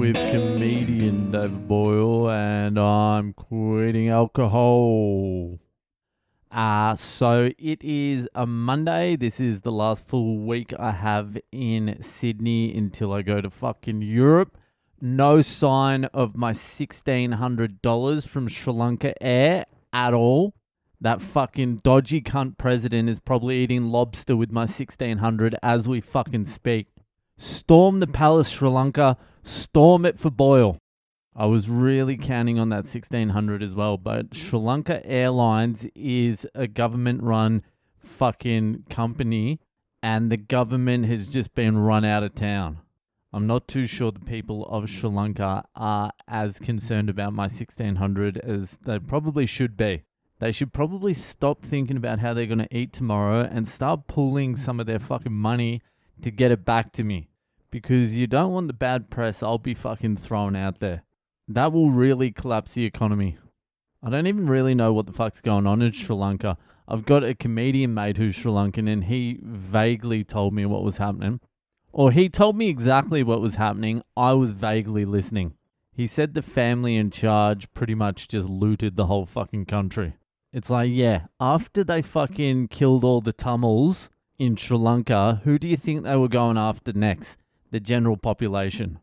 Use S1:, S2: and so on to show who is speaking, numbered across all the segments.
S1: with comedian David Boyle, and I'm quitting alcohol. So it is a Monday. This is the last full week I have in Sydney until I go to fucking Europe. No sign of my $1,600 from Sri Lanka Air at all. That fucking dodgy cunt president is probably eating lobster with my 1,600 as we fucking speak. Storm the palace, Sri Lanka. Storm it for Boyle. I was really counting on that 1,600 as well, but Sri Lanka Airlines is a government-run fucking company, and the government has just been run out of town. I'm not too sure the people of Sri Lanka are as concerned about my 1,600 as they probably should be. They should probably stop thinking about how they're going to eat tomorrow and start pulling some of their fucking money to get it back to me. Because you don't want the bad press I'll be fucking throwing out there. That will really collapse the economy. I don't even really know what the fuck's going on in Sri Lanka. I've got a comedian mate who's Sri Lankan and he vaguely told me what was happening. Or he told me exactly what was happening. I was vaguely listening. He said the family in charge pretty much just looted the whole fucking country. It's like, yeah, after they fucking killed all the Tamils in Sri Lanka, who do you think they were going after next? The general population.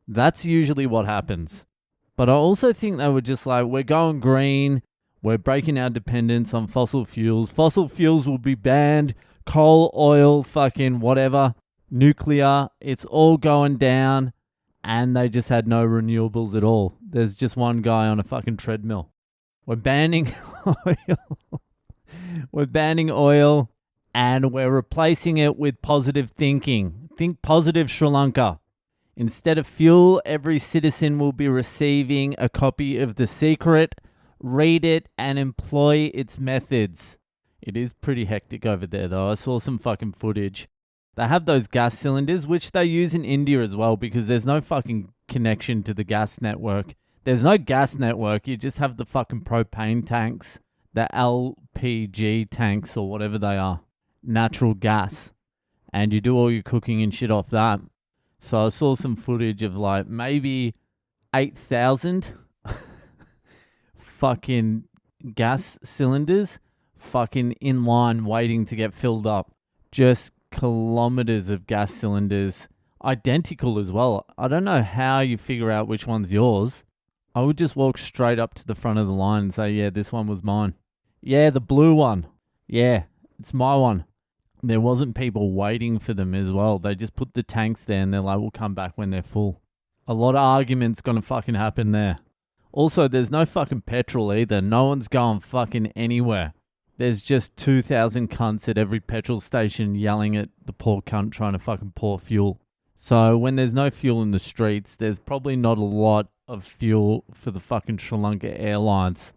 S1: That's usually what happens. But I also think they were just like, we're going green. We're breaking our dependence on fossil fuels. Fossil fuels will be banned. Coal, oil, fucking whatever. Nuclear. It's all going down. And they just had no renewables at all. There's just one guy on a fucking treadmill. We're banning oil. We're banning oil. And we're replacing it with positive thinking. Think positive, Sri Lanka. Instead of fuel, every citizen will be receiving a copy of The Secret. Read it and employ its methods. It is pretty hectic over there, though. I saw some fucking footage. They have those gas cylinders, which they use in India as well, because there's no fucking connection to the gas network. There's no gas network. You just have the fucking propane tanks, the LPG tanks, or whatever they are. Natural gas. And you do all your cooking and shit off that. So I saw some footage of like maybe 8,000 fucking gas cylinders fucking in line waiting to get filled up. Just kilometers of gas cylinders. Identical as well. I don't know how you figure out which one's yours. I would just walk straight up to the front of the line and say, yeah, this one was mine. Yeah, the blue one. Yeah, it's my one. There wasn't people waiting for them as well. They just put the tanks there and they're like, we'll come back when they're full. A lot of arguments going to fucking happen there. Also, there's no fucking petrol either. No one's going fucking anywhere. There's just 2,000 cunts at every petrol station yelling at the poor cunt trying to fucking pour fuel. So when there's no fuel in the streets, there's probably not a lot of fuel for the fucking Sri Lanka Airlines.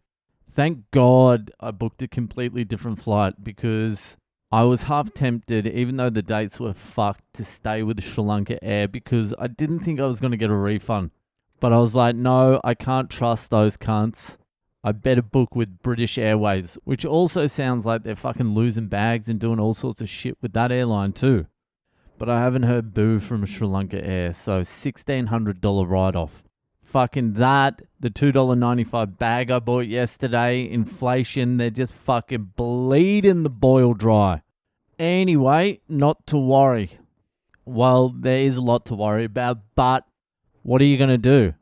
S1: Thank God I booked a completely different flight because I was half tempted, even though the dates were fucked, to stay with Sri Lanka Air because I didn't think I was going to get a refund. But I was like, no, I can't trust those cunts. I better book with British Airways, which also sounds like they're fucking losing bags and doing all sorts of shit with that airline too. But I haven't heard boo from Sri Lanka Air, so $1,600 write-off. Fucking that, the $2.95 bag I bought yesterday, inflation, they're just fucking bleeding the Boyle dry. Anyway, not to worry. Well, there is a lot to worry about, but what are you going to do?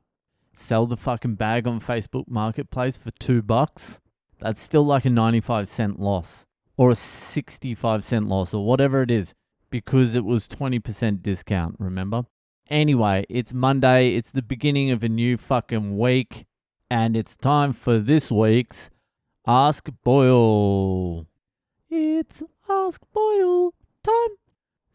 S1: Sell the fucking bag on Facebook Marketplace for $2? That's still like a 95-cent loss or a 65-cent loss or whatever it is because it was 20% discount, remember? Anyway, it's Monday, it's the beginning of a new fucking week, and it's time for this week's Ask Boyle. It's Ask Boyle time.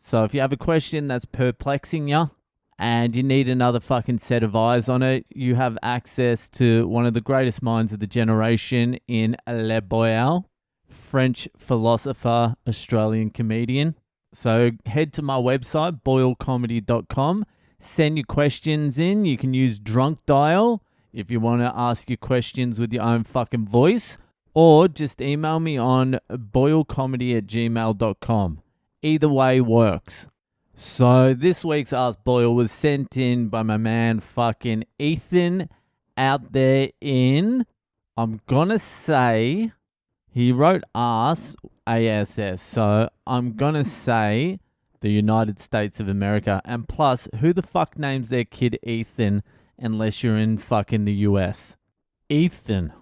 S1: So if you have a question that's perplexing you, and you need another fucking set of eyes on it, you have access to one of the greatest minds of the generation in Le Boyle, French philosopher, Australian comedian. So head to my website, boylecomedy.com. Send your questions in. You can use drunk dial if you want to ask your questions with your own fucking voice. Or just email me on boylecomedy@gmail.com. Either way works. So this week's Ask Boyle was sent in by my man fucking Ethan out there in, I'm gonna say, he wrote ASS, ASS, so I'm gonna say the United States of America. And plus, who the fuck names their kid Ethan unless you're in fucking the US? Ethan.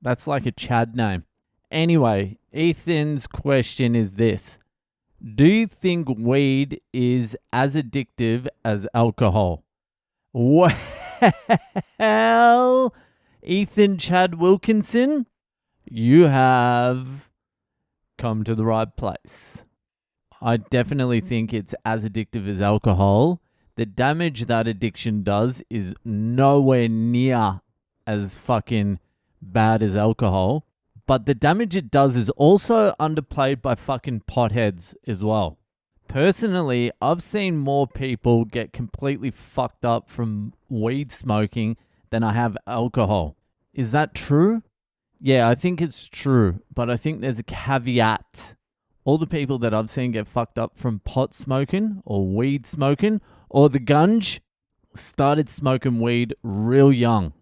S1: That's like a Chad name. Anyway, Ethan's question is this. Do you think weed is as addictive as alcohol? Well, Ethan Chad Wilkinson, you have come to the right place. I definitely think it's as addictive as alcohol. The damage that addiction does is nowhere near as fucking bad as alcohol. But the damage it does is also underplayed by fucking potheads as well. Personally, I've seen more people get completely fucked up from weed smoking than I have alcohol. Is that true? Yeah, I think it's true, but I think there's a caveat. All the people that I've seen get fucked up from pot smoking or weed smoking or the gunge started smoking weed real young.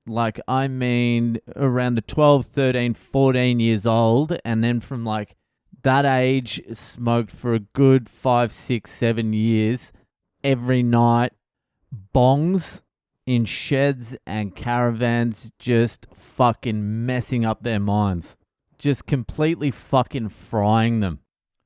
S1: Like, I mean, around the 12, 13, 14 years old. And then from like that age, smoked for a good 5, 6, 7 years. Every night, bongs in sheds and caravans, just fucking messing up their minds. Just completely fucking frying them.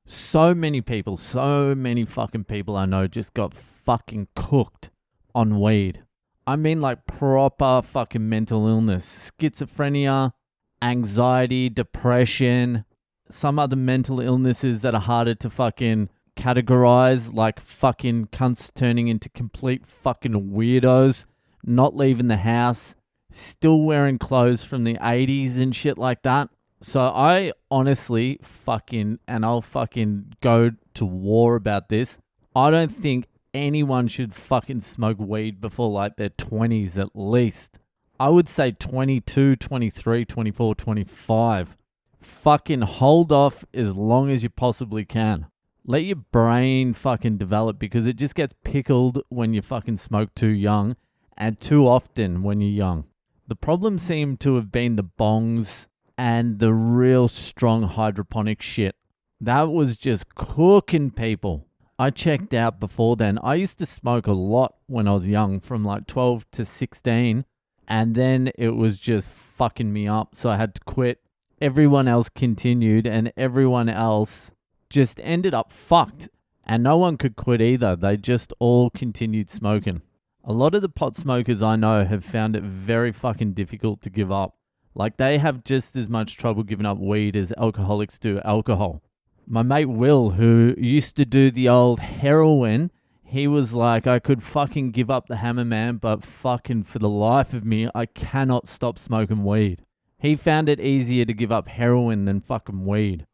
S1: So many fucking people I know just got fucking cooked on weed. I mean, like, proper fucking mental illness. Schizophrenia, anxiety, depression, some other mental illnesses that are harder to fucking categorize, like fucking cunts turning into complete fucking weirdos, not leaving the house, still wearing clothes from the 80s and shit like that. So I honestly and I'll fucking go to war about this, I don't think anyone should fucking smoke weed before like their 20s at least. I would say 22, 23, 24, 25. Fucking hold off as long as you possibly can. Let your brain fucking develop, because it just gets pickled when you fucking smoke too young and too often when you're young. The problem seemed to have been the bongs and the real strong hydroponic shit. That was just cooking people. I checked out before then. I used to smoke a lot when I was young, from like 12 to 16. And then it was just fucking me up. So I had to quit. Everyone else continued and everyone else just ended up fucked. And no one could quit either. They just all continued smoking. A lot of the pot smokers I know have found it very fucking difficult to give up. Like, they have just as much trouble giving up weed as alcoholics do alcohol. My mate Will, who used to do the old heroin, he was like, I could fucking give up the hammer, man, but fucking for the life of me, I cannot stop smoking weed. He found it easier to give up heroin than fucking weed.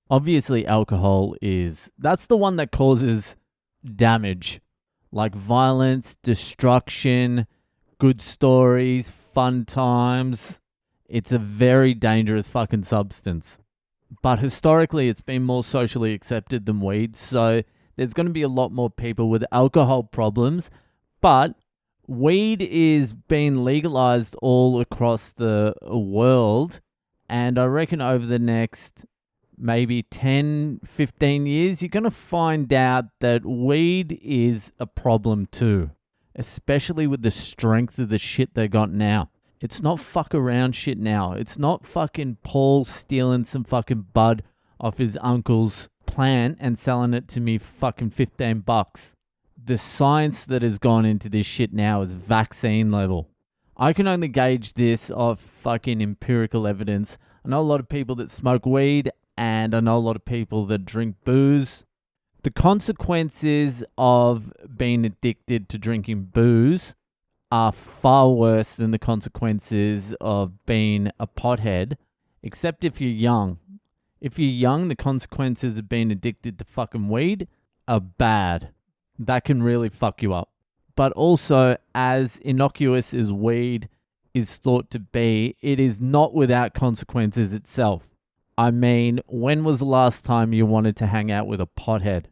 S1: Obviously, alcohol that's the one that causes damage. Like violence, destruction, good stories, fun times. It's a very dangerous fucking substance. But historically, it's been more socially accepted than weed, so there's going to be a lot more people with alcohol problems. But weed is being legalized all across the world, and I reckon over the next maybe 10, 15 years, you're going to find out that weed is a problem too, especially with the strength of the shit they got now. It's not fuck around shit now. It's not fucking Paul stealing some fucking bud off his uncle's plant and selling it to me for fucking $15. The science that has gone into this shit now is vaccine level. I can only gauge this off fucking empirical evidence. I know a lot of people that smoke weed, and I know a lot of people that drink booze. The consequences of being addicted to drinking booze are far worse than the consequences of being a pothead, except if you're young. If you're young, the consequences of being addicted to fucking weed are bad. That can really fuck you up. But also, as innocuous as weed is thought to be, it is not without consequences itself. I mean, when was the last time you wanted to hang out with a pothead?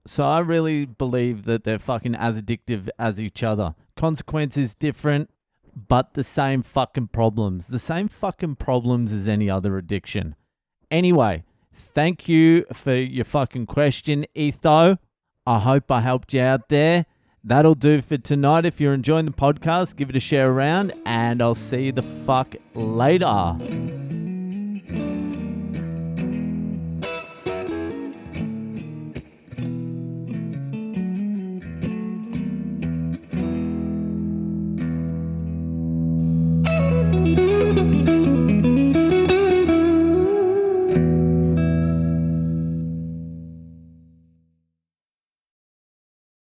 S1: So I really believe that they're fucking as addictive as each other. Consequences different, but the same fucking problems. The same fucking problems as any other addiction. Anyway, thank you for your fucking question, Etho. I hope I helped you out there. That'll do for tonight. If you're enjoying the podcast, give it a share around, and I'll see you the fuck later.